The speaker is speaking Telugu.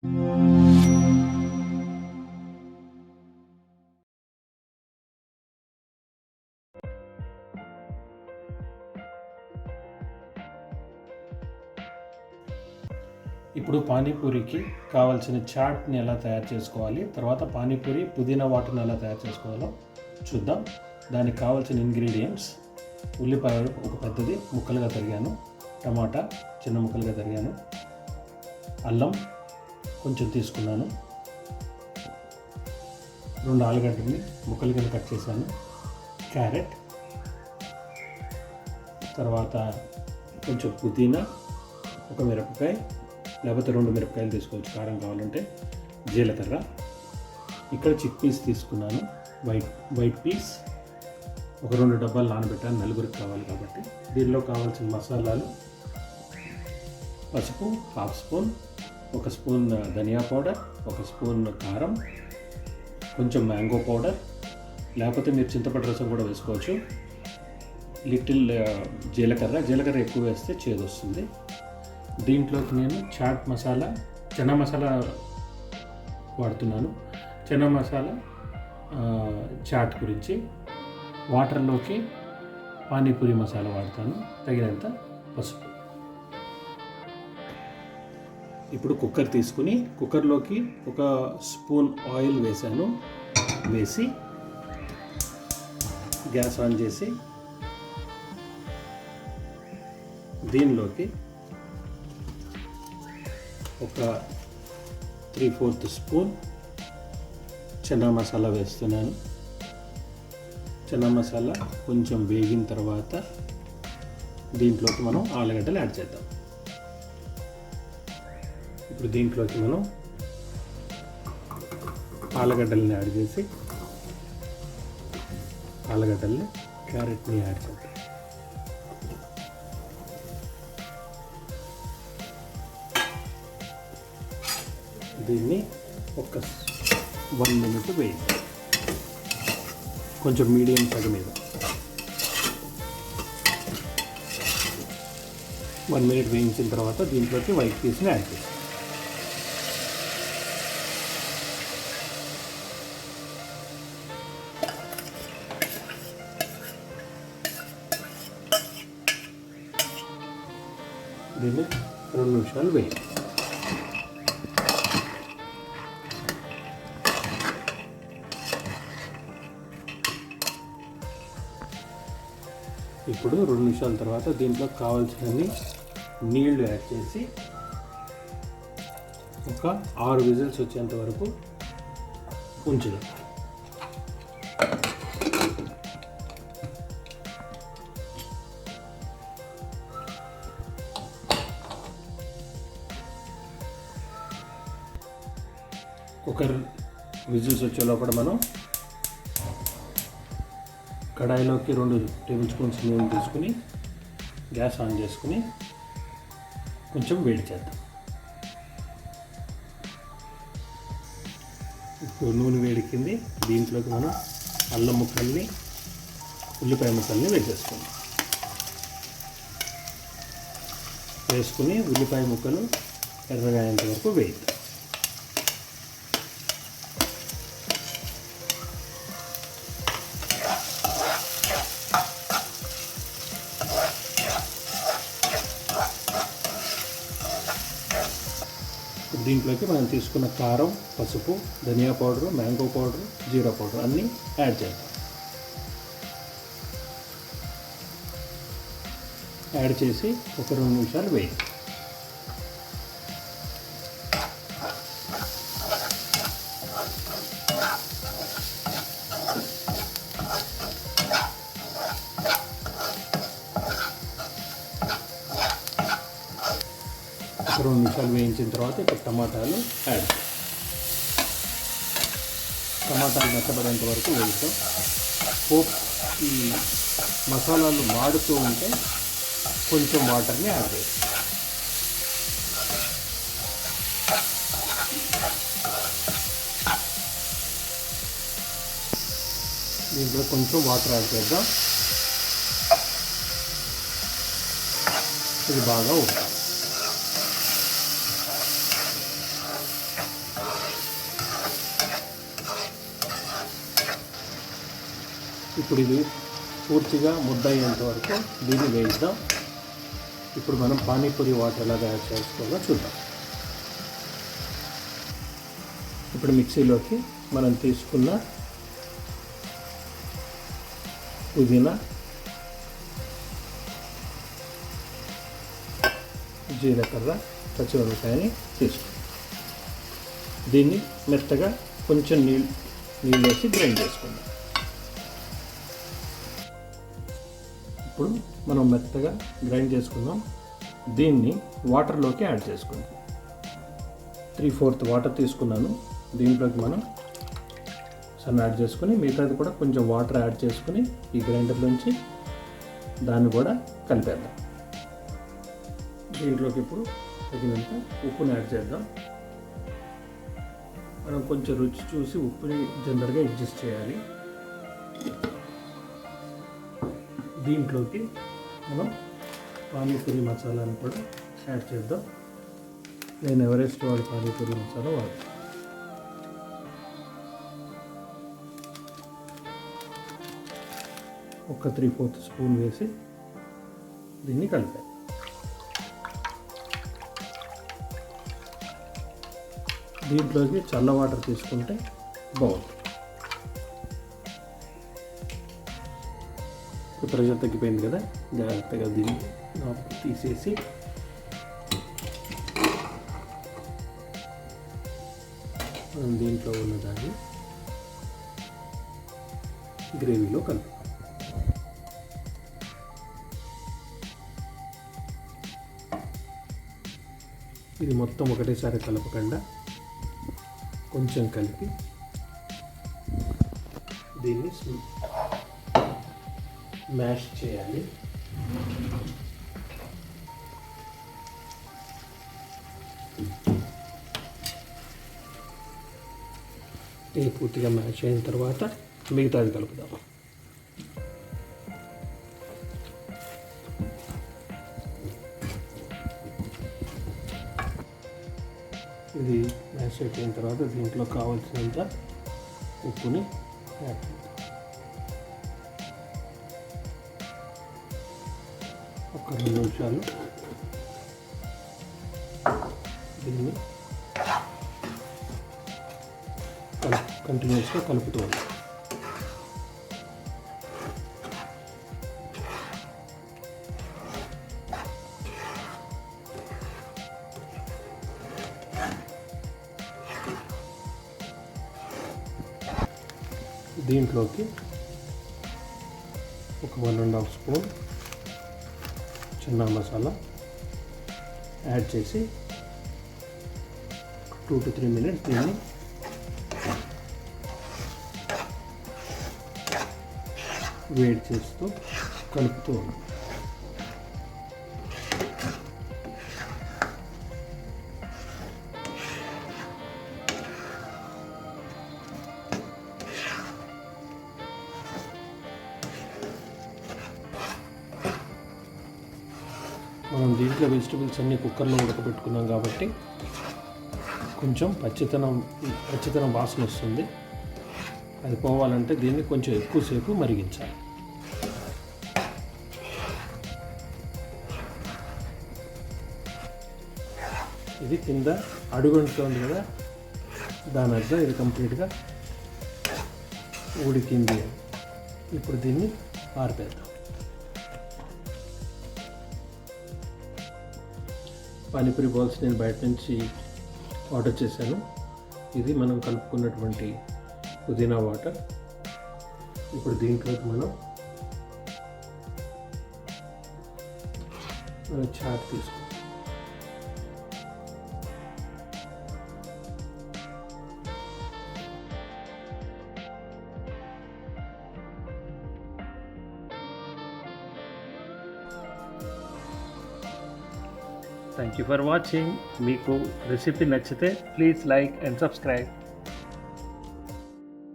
ఇప్పుడు పానీపూరికి కావాల్సిన చాట్ని ఎలా తయారు చేసుకోవాలి, తర్వాత పానీపూరి పుదీనా వాటర్ని ఎలా తయారు చేసుకోవాలో చూద్దాం. దానికి కావాల్సిన ఇంగ్రీడియంట్స్: ఉల్లిపాయ ఒక పెద్దది ముక్కలుగా తరిగాను, టమాటా చిన్న ముక్కలుగా తరిగాను, అల్లం కొంచెం తీసుకున్నాను, 2 ఆలుగడ్డని ముక్కలు కింద కట్ చేశాను, క్యారెట్, తర్వాత కొంచెం పుదీనా, ఒక మిరపకాయ లేకపోతే 2 మిరపకాయలు తీసుకోవచ్చు కారం కావాలంటే, జీలకర్ర, ఇక్కడ చిక్ పీస్ తీసుకున్నాను, వైట్ పీస్ ఒక 2 డబ్బాలు నానబెట్టాను, నలుగురికి కావాలి కాబట్టి. దీనిలో కావాల్సిన మసాలాలు: పసుపు 1/2 స్పూన్, 1 స్పూన్ ధనియా పౌడర్, 1 స్పూన్ కారం, కొంచెం మ్యాంగో పౌడర్, లేకపోతే మీరు చింతపండు రసం కూడా వేసుకోవచ్చు, లిటిల్ జీలకర్ర ఎక్కువ వేస్తే చేదు వస్తుంది. దీంట్లోకి నేను చాట్ మసాలా, చనా మసాలా వాడుతున్నాను. చనా మసాలా చాట్ గురించి. వాటర్లోకి పానీపూరి మసాలా వాడతాను, తగినంత పసుపు. ఇప్పుడు కుక్కర్ తీసుకుని కుక్కర్లోకి 1 స్పూన్ ఆయిల్ వేసాను. వేసి గ్యాస్ ఆన్ చేసి దీనిలోకి ఒక 3/4 స్పూన్ చనా మసాలా వేస్తున్నాను. చనా మసాలా కొంచెం వేగిన తర్వాత దీంట్లోకి మనం ఆలుగడ్డలు యాడ్ చేద్దాం. ఇప్పుడు దీంట్లోకి మనం ఆలుగడ్డల్ని యాడ్ చేసి ఆలుగడ్డల్ని, క్యారెట్ని యాడ్ చేద్దాం. దీన్ని ఒక 1 మినిట్ వేయండి, కొంచెం మీడియం సగ మీద. 1 మినిట్ వేయించిన తర్వాత దీంట్లోకి వైట్ పీస్ని యాడ్ చేస్తాం. దీన్ని 2 నిమిషాలు వేయండి. ఇప్పుడు 2 నిమిషాల తర్వాత దీంట్లో కావాల్సినన్ని నీళ్లు యాడ్ చేసి ఒక 6 విజిల్స్ వచ్చేంత వరకు ఉంచుదాం. కుక్కర్ విజిల్స్ వచ్చే లోపల మనం కడాయిలోకి 2 టేబుల్ స్పూన్స్ నూనె తీసుకుని గ్యాస్ ఆన్ చేసుకుని కొంచెం వేడి చేద్దాం. ఇప్పుడు నూనె వేడికింది. దీంట్లోకి మనం అల్లం ముక్కల్ని, ఉల్లిపాయ ముక్కల్ని వేసేసుకుందాం. వేసుకుని ఉల్లిపాయ ముక్కలు ఎర్రగా అయ్యేంత వరకు వేయిద్దాం. దీంట్లోకి మనం తీసుకున్న కారం, పసుపు, ధనియా పౌడరు, మ్యాంగో పౌడరు, జీరా పౌడర్ అన్నీ యాడ్ చేద్దాం. యాడ్ చేసి ఒక 2 నిమిషాలు వేయండి. ఒక 2 నిమిషాలు వేయించిన తర్వాత ఇప్పుడు టమాటాలు యాడ్. టమాటాలు మెత్తబడేంత వరకు వేస్తాం. ఈ మసాలాలు మాడుతూ ఉంటే కొంచెం వాటర్ని యాడ్ చేస్తాం. దీంట్లో కొంచెం వాటర్ యాడ్ చేద్దాం. ఇది బాగా ఉడకాలి. ఇప్పుడు ఇది పూర్తిగా ముద్ద అయ్యేంత వరకు దీన్ని వేయిద్దాం. ఇప్పుడు మనం పానీపూరి వాటర్ ఎలా తయారు చేసుకోవాలో చూద్దాం. ఇప్పుడు మిక్సీలోకి మనం తీసుకున్న పుదీనా, జీలకర్ర, పచ్చిమిరపకాయని తీసుకుంటాం. దీన్ని మెత్తగా కొంచెం నీళ్ళు వేసి గ్రైండ్ చేసుకుందాం. ఇప్పుడు మనం మెత్తగా గ్రైండ్ చేసుకుందాం. దీన్ని వాటర్లోకి యాడ్ చేసుకుందాం. 3/4 వాటర్ తీసుకున్నాను. దీంట్లోకి మనం సన్న యాడ్ చేసుకొని మిగతాది కూడా కొంచెం వాటర్ యాడ్ చేసుకొని ఈ గ్రైండర్లోంచి దాన్ని కూడా కలిపేద్దాం. దీంట్లోకి ఇప్పుడు తగినంత ఉప్పుని యాడ్ చేద్దాం. మనం కొంచెం రుచి చూసి ఉప్పుని జనరల్గా అడ్జస్ట్ చేయాలి. దీంట్లోకి మనం పానీపూరి మసాలాను కూడా యాడ్ చేద్దాం. నేను ఎవరెస్ట్ వాడి పానీపూరి మసాలా వాడతాను. ఒక 3/4 స్పూన్ వేసి దీన్ని కలిపాను. దీంట్లోకి చల్ల వాటర్ తీసుకుంటే బాగుంటుంది. ప్రెషర్ తగ్గిపోయింది కదా, జాగ్రత్తగా దీన్ని తీసేసి మనం దీంట్లో ఉన్నదాన్ని గ్రేవీలో కలుపుతాం. ఇది మొత్తం ఒకటేసారి కలపకుండా కొంచెం కలిపి దీన్ని మ్యాష్ చేయాలి. ఇది పూర్తిగా మ్యాష్ అయిన తర్వాత మిగతాది కలుపుదాం. ఇది మ్యాష్ అయిపోయిన తర్వాత దీంట్లో కావాల్సినంత ఉప్పుని యాడ్ చేద్దాం. ఒక 2 నిమిషాలు దీన్ని కంటిన్యూస్గా కలుపుతూ ఉంటాం. దీంట్లోకి ఒక 1.5 స్పూన్ చిన్న మసాలా యాడ్ చేసి 2 to 3 minutes దీన్ని వేడి చేస్తూ కలుపుతూ ఉన్నాం. మనం దీంట్లో వెజిటబుల్స్ అన్నీ కుక్కర్లో ఉడకబెట్టుకున్నాం కాబట్టి కొంచెం పచ్చితనం వాసన వస్తుంది. అది పోవాలంటే దీన్ని కొంచెం ఎక్కువసేపు మరిగించాలి. ఇది కింద అడుగంటుతోంది కదా, దాని అర్థం ఇది కంప్లీట్గా ఉడికింది. ఇప్పుడు దీన్ని ఆరిపేద్దాం. పానీపూరి బాల్స్ నేను బయట నుంచి ఆర్డర్ చేశాను. ఇది మనం కలుపుకున్నటువంటి పుదీనా వాటర్. ఇప్పుడు దీంట్లోకి మనం చాట్ తీసుకుంటాం. Thank you for watching. మీకు రెసిపీ నచ్చితే ప్లీజ్ లైక్ అండ్ సబ్స్క్రైబ్.